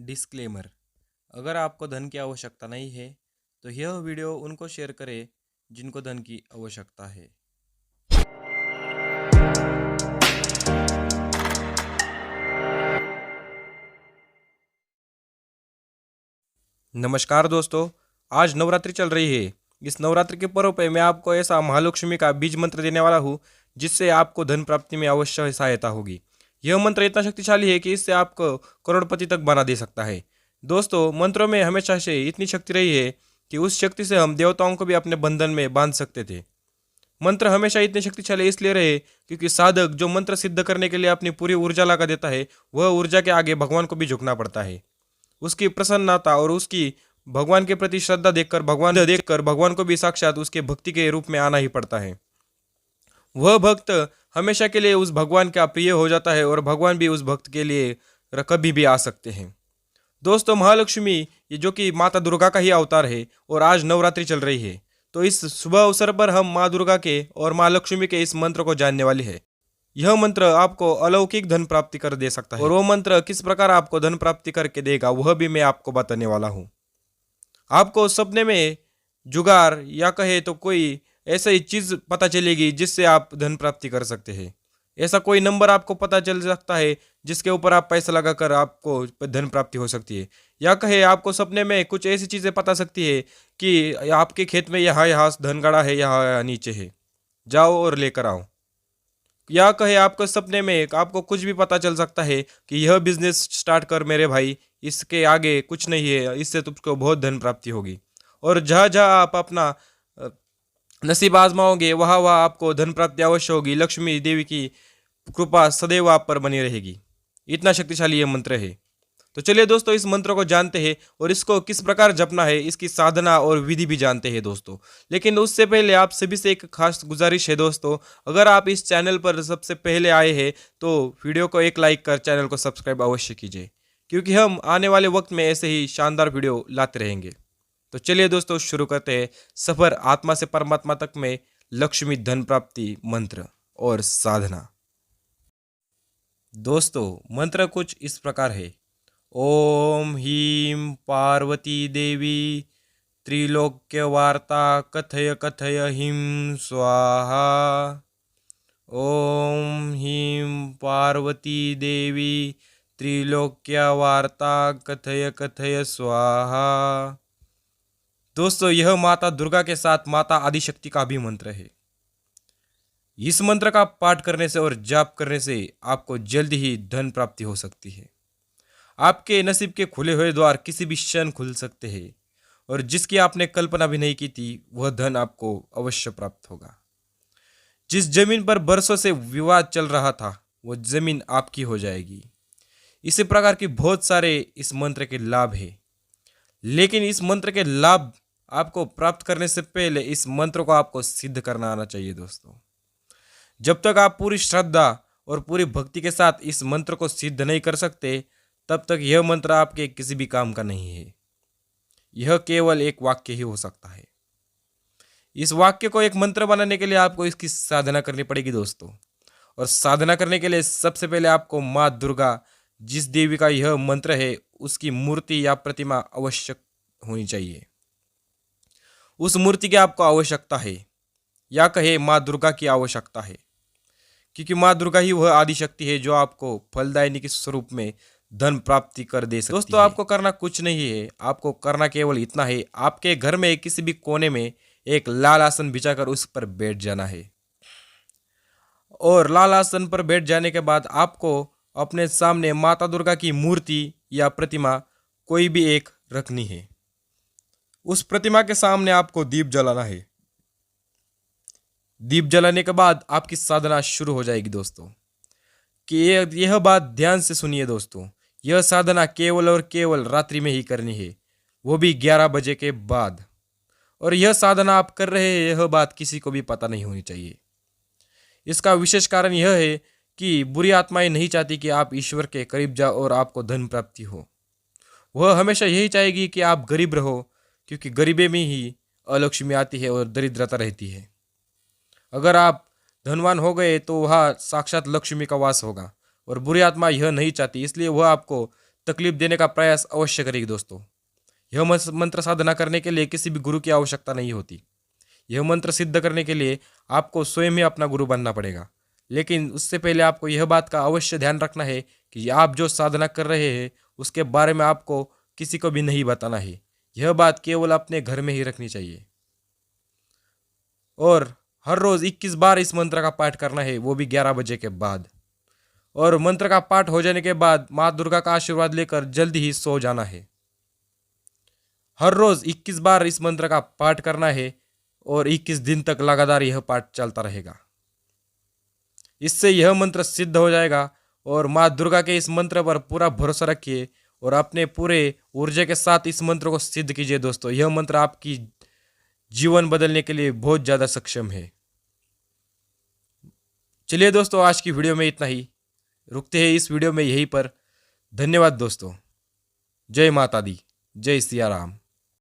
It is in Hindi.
डिस्क्लेमर। अगर आपको धन की आवश्यकता नहीं है तो यह वीडियो उनको शेयर करें जिनको धन की आवश्यकता है। नमस्कार दोस्तों, आज नवरात्रि चल रही है। इस नवरात्रि के पर्व पे मैं आपको ऐसा महालक्ष्मी का बीज मंत्र देने वाला हूँ जिससे आपको धन प्राप्ति में अवश्य सहायता होगी। यह मंत्र इतना शक्तिशाली है कि इससे आपको करोड़पति तक बना दे सकता है। दोस्तों, मंत्रों में हमेशा से इतनी शक्ति रही है कि उस शक्ति से हम देवताओं को भी अपने बंधन में बांध सकते थे। मंत्र हमेशा इतने शक्तिशाली इसलिए रहे क्योंकि साधक जो मंत्र सिद्ध करने के लिए अपनी पूरी ऊर्जा लगा देता है, वह ऊर्जा के आगे भगवान को भी झुकना पड़ता है। उसकी प्रसन्नता और उसकी भगवान के प्रति श्रद्धा देखकर भगवान को भी साक्षात उसके भक्ति के रूप में आना ही पड़ता है। वह भक्त हमेशा के लिए उस भगवान का प्रिय हो जाता है और भगवान भी उस भक्त के लिए कभी भी आ सकते हैं। दोस्तों, महालक्ष्मी ये जो कि माता दुर्गा का ही अवतार है और आज नवरात्रि चल रही है, तो इस शुभ अवसर पर हम माँ दुर्गा के और माँ लक्ष्मी के इस मंत्र को जानने वाले हैं। यह मंत्र आपको अलौकिक धन प्राप्ति कर दे सकता है और वो मंत्र किस प्रकार आपको धन प्राप्ति करके देगा वह भी मैं आपको बताने वाला हूँ। आपको सपने में जुगाड़ या कहे तो कोई ऐसी चीज पता चलेगी जिससे आप धन प्राप्ति कर सकते हैं। ऐसा कोई नंबर आपको पता चल सकता है जिसके ऊपर आप पैसा लगाकर आपको धन प्राप्ति हो सकती है। या कहे आपको सपने में कुछ ऐसी चीजें पता सकती है कि आपके खेत में यहाँ धन गड़ा है, यहाँ नीचे है, जाओ और लेकर आओ। या कहे आपको सपने में आपको कुछ भी पता चल सकता है कि यह बिजनेस स्टार्ट कर मेरे भाई, इसके आगे कुछ नहीं है, इससे तुमको बहुत धन प्राप्ति होगी। और जहाँ जहाँ आप अपना अ, नसीब आजमाओगे वहाँ वहाँ आपको धन प्राप्ति अवश्य होगी। लक्ष्मी देवी की कृपा सदैव आप पर बनी रहेगी। इतना शक्तिशाली यह मंत्र है। तो चलिए दोस्तों, इस मंत्र को जानते हैं और इसको किस प्रकार जपना है, इसकी साधना और विधि भी जानते हैं दोस्तों। लेकिन उससे पहले आप सभी से एक खास गुजारिश है दोस्तों, अगर आप इस चैनल पर सबसे पहले आए हैं तो वीडियो को एक लाइक कर चैनल को सब्सक्राइब अवश्य कीजिए, क्योंकि हम आने वाले वक्त में ऐसे ही शानदार वीडियो लाते रहेंगे। तो चलिए दोस्तों, शुरू करते हैं सफर आत्मा से परमात्मा तक में लक्ष्मी धन प्राप्ति मंत्र और साधना। दोस्तों, मंत्र कुछ इस प्रकार है। ओम ह्रीं पार्वती देवी त्रिलोक्यवार्ता कथय कथय ह्रीं स्वाहा। ओम ह्रीं पार्वती देवी त्रिलोक्यवार्ता कथय कथय स्वाहा। दोस्तों, यह माता दुर्गा के साथ माता आदिशक्ति का भी मंत्र है। इस मंत्र का पाठ करने से और जाप करने से आपको जल्द ही धन प्राप्ति हो सकती है। आपके नसीब के खुले हुए द्वार किसी भी क्षण खुल सकते हैं और जिसकी आपने कल्पना भी नहीं की थी वह धन आपको अवश्य प्राप्त होगा। जिस जमीन पर बरसों से विवाद चल रहा था वह जमीन आपकी हो जाएगी। इसी प्रकार की बहुत सारे इस मंत्र के लाभ हैं, लेकिन इस मंत्र के लाभ आपको प्राप्त करने से पहले इस मंत्र को आपको सिद्ध करना आना चाहिए दोस्तों। जब तक आप पूरी श्रद्धा और पूरी भक्ति के साथ इस मंत्र को सिद्ध नहीं कर सकते तब तक यह मंत्र आपके किसी भी काम का नहीं है। यह केवल एक वाक्य ही हो सकता है। इस वाक्य को एक मंत्र बनाने के लिए आपको इसकी साधना करनी पड़ेगी दोस्तों। और साधना करने के लिए सबसे पहले आपको माँ दुर्गा, जिस देवी का यह मंत्र है, उसकी मूर्ति या प्रतिमा आवश्यक होनी चाहिए। उस मूर्ति की आपको आवश्यकता है, या कहे माँ दुर्गा की आवश्यकता है, क्योंकि माँ दुर्गा ही वह आदिशक्ति है जो आपको फलदायिनी के स्वरूप में धन प्राप्ति कर दे सकती है। दोस्तों, आपको करना कुछ नहीं है, आपको करना केवल इतना है, आपके घर में किसी भी कोने में एक लाल आसन बिछाकर उस पर बैठ जाना है। और लाल आसन पर बैठ जाने के बाद आपको अपने सामने माता दुर्गा की मूर्ति या प्रतिमा कोई भी एक रखनी है। उस प्रतिमा के सामने आपको दीप जलाना है। दीप जलाने के बाद आपकी साधना शुरू हो जाएगी दोस्तों। कि यह बात ध्यान से सुनिए दोस्तों, यह साधना केवल और केवल रात्रि में ही करनी है, वो भी 11 बजे के बाद। और यह साधना आप कर रहे हैं, यह बात किसी को भी पता नहीं होनी चाहिए। इसका विशेष कारण यह है कि बुरी आत्माएं नहीं चाहती कि आप ईश्वर के करीब जाओ और आपको धन प्राप्ति हो। वह हमेशा यही चाहेगी कि आप गरीब रहो, क्योंकि गरीबी में ही अलक्ष्मी आती है और दरिद्रता रहती है। अगर आप धनवान हो गए तो वहाँ साक्षात लक्ष्मी का वास होगा और बुरी आत्मा यह नहीं चाहती, इसलिए वह आपको तकलीफ देने का प्रयास अवश्य करेगी दोस्तों। यह मंत्र साधना करने के लिए किसी भी गुरु की आवश्यकता नहीं होती। यह मंत्र सिद्ध करने के लिए आपको स्वयं ही अपना गुरु बनना पड़ेगा। लेकिन उससे पहले आपको यह बात का अवश्य ध्यान रखना है कि आप जो साधना कर रहे हैं उसके बारे में आपको किसी को भी नहीं बताना है। यह बात केवल अपने घर में ही रखनी चाहिए। और हर रोज 21 बार इस मंत्र का पाठ करना है, वो भी 11 बजे के बाद। और मंत्र का पाठ हो जाने के बाद माँ दुर्गा का आशीर्वाद लेकर जल्दी ही सो जाना है। हर रोज 21 बार इस मंत्र का पाठ करना है और 21 दिन तक लगातार यह पाठ चलता रहेगा। इससे यह मंत्र सिद्ध हो जाएगा। और माँ दुर्गा के इस मंत्र पर पूरा भरोसा रखिए और अपने पूरे ऊर्जा के साथ इस मंत्र को सिद्ध कीजिए दोस्तों। यह मंत्र आपकी जीवन बदलने के लिए बहुत ज़्यादा सक्षम है। चलिए दोस्तों, आज की वीडियो में इतना ही। रुकते हैं इस वीडियो में यहीं पर। धन्यवाद दोस्तों। जय माता दी, जय सिया राम।